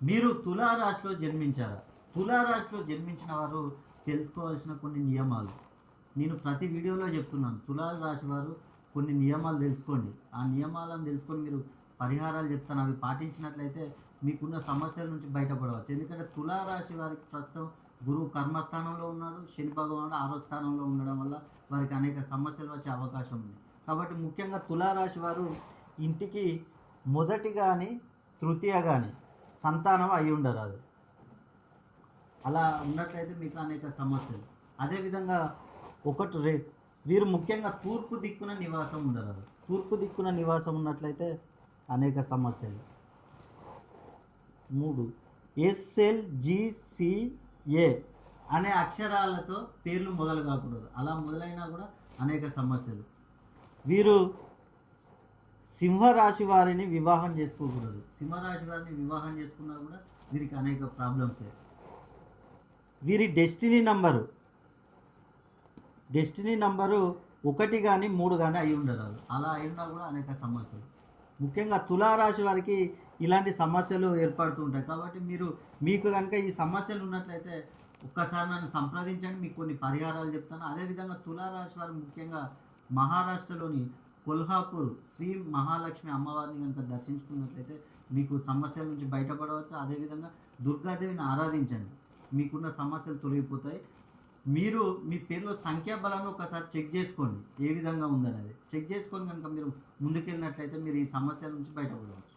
మీరు తులారాశిలో జన్మించారా? తులారాశిలో జన్మించిన వారు తెలుసుకోవాల్సిన కొన్ని నియమాలు నేను ప్రతి వీడియోలో చెప్తున్నాను. తులారాశి వారు కొన్ని నియమాలు తెలుసుకోండి. ఆ నియమాలను తెలుసుకొని మీరు పరిహారాలు చెప్తాను. అవి పాటించినట్లయితే మీకున్న సమస్యల నుంచి బయటపడవచ్చు. ఎందుకంటే తులారాశి వారికి ప్రస్తుతం గురువు కర్మస్థానంలో ఉన్నాడు, శని భగవానుడు 6వ స్థానంలో ఉండడం వల్ల వారికి అనేక సమస్యలు వచ్చే అవకాశం ఉంది. కాబట్టి ముఖ్యంగా తులారాశి వారు ఇంటికి మొదటి కానీ తృతీయ కానీ సంతానం అయి ఉండరాదు. అలా ఉన్నట్లయితే మీకు అనేక సమస్యలు. అదేవిధంగా వీరు ముఖ్యంగా తూర్పు దిక్కున నివాసం ఉండరాదు. తూర్పు దిక్కున నివాసం ఉన్నట్లయితే అనేక సమస్యలు. 3 SLGCA అనే అక్షరాలతో పేర్లు మొదలు కాకూడదు. అలా మొదలైనా కూడా అనేక సమస్యలు. వీరు సింహరాశి వారిని వివాహం చేసుకోకూడదు. సింహరాశి వారిని వివాహం చేసుకున్నా కూడా వీరికి అనేక ప్రాబ్లమ్సే. వీరి డెస్టినీ నంబరు 1 కానీ 3 కానీ అయి ఉండరాదు. అలా అయినా కూడా అనేక సమస్యలు. ముఖ్యంగా తులారాశి వారికి ఇలాంటి సమస్యలు ఏర్పడుతూ ఉంటాయి. కాబట్టి మీకు కనుక ఈ సమస్యలు ఉన్నట్లయితే ఒక్కసారి నన్ను సంప్రదించండి, మీకు కొన్ని పరిహారాలు చెప్తాను. అదేవిధంగా తులారాశి వారు ముఖ్యంగా మహారాష్ట్రలోని కొల్హాపూర్ శ్రీ మహాలక్ష్మి అమ్మవారిని కనుక దర్శించుకున్నట్లయితే మీకు సమస్యల నుంచి బయటపడవచ్చు. అదేవిధంగా దుర్గాదేవిని ఆరాధించండి, మీకున్న సమస్యలు తొలగిపోతాయి. మీరు మీ పేరులో సంఖ్యాబలాన్ని ఒకసారి చెక్ చేసుకోండి, ఏ విధంగా ఉందనేది చెక్ చేసుకొని కనుక మీరు ముందుకెళ్ళినట్లయితే మీరు ఈ సమస్యల నుంచి బయటపడవచ్చు.